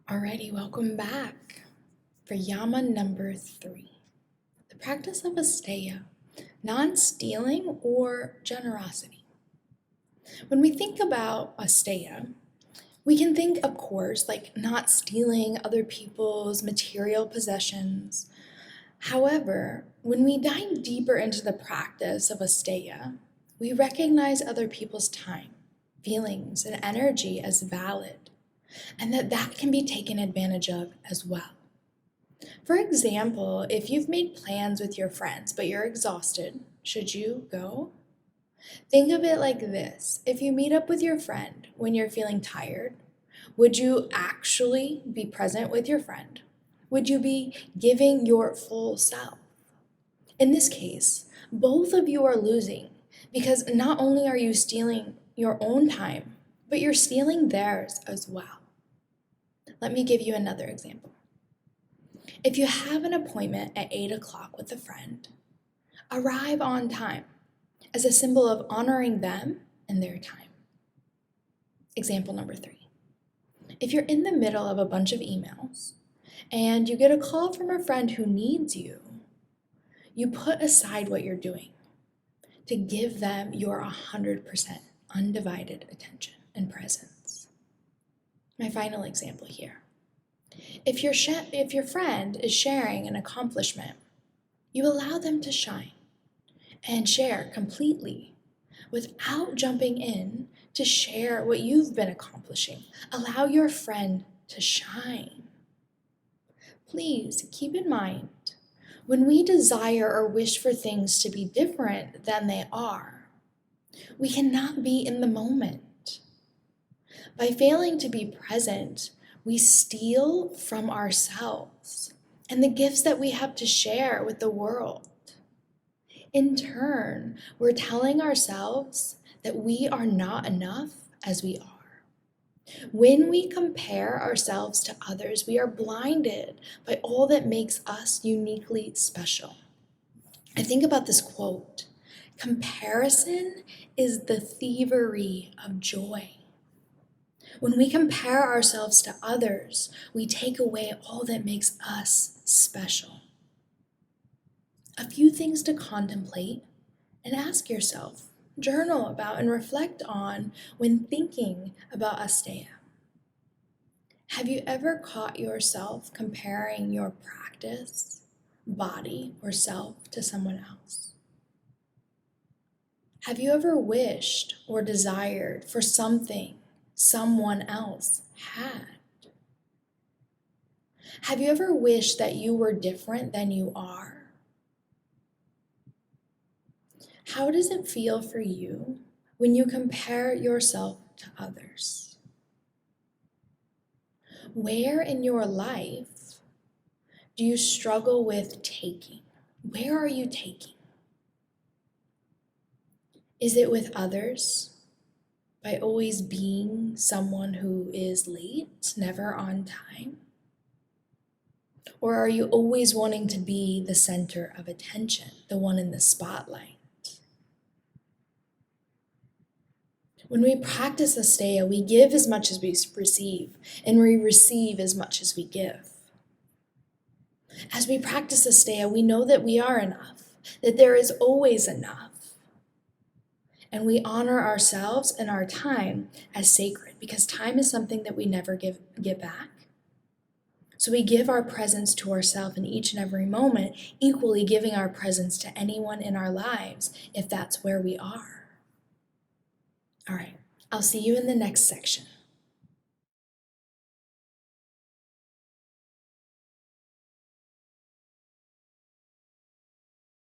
Alrighty, welcome back for Yama number 3. The practice of Asteya, non-stealing or generosity. When we think about Asteya, we can think, of course, like not stealing other people's material possessions. However, when we dive deeper into the practice of Asteya, we recognize other people's time, feelings, and energy as valid, and that can be taken advantage of as well. For example, if you've made plans with your friends but you're exhausted, should you go? Think of it like this. If you meet up with your friend when you're feeling tired, would you actually be present with your friend? Would you be giving your full self? In this case, both of you are losing because not only are you stealing your own time, but you're stealing theirs as well. Let me give you another example. If you have an appointment at 8 o'clock with a friend, arrive on time as a symbol of honoring them and their time. Example number 3. If you're in the middle of a bunch of emails and you get a call from a friend who needs you, you put aside what you're doing to give them your 100% undivided attention and presence. My final example here. If your friend is sharing an accomplishment, you allow them to shine and share completely without jumping in to share what you've been accomplishing. Allow your friend to shine. Please keep in mind, when we desire or wish for things to be different than they are, we cannot be in the moment. By failing to be present, we steal from ourselves and the gifts that we have to share with the world. In turn, we're telling ourselves that we are not enough as we are. When we compare ourselves to others, we are blinded by all that makes us uniquely special. I think about this quote: comparison is the thievery of joy. When we compare ourselves to others, we take away all that makes us special. A few things to contemplate and ask yourself, journal about and reflect on when thinking about Asteya. Have you ever caught yourself comparing your practice, body, or self to someone else? Have you ever wished or desired for something someone else had? Have you ever wished that you were different than you are? How does it feel for you when you compare yourself to others? Where in your life do you struggle with taking? Where are you taking? Is it with others? By always being someone who is late, never on time? Or are you always wanting to be the center of attention, the one in the spotlight? When we practice Asteya, we give as much as we receive, and we receive as much as we give. As we practice Asteya, we know that we are enough, that there is always enough. And we honor ourselves and our time as sacred, because time is something that we never get back. So we give our presence to ourselves in each and every moment, equally giving our presence to anyone in our lives if that's where we are. All right, I'll see you in the next section.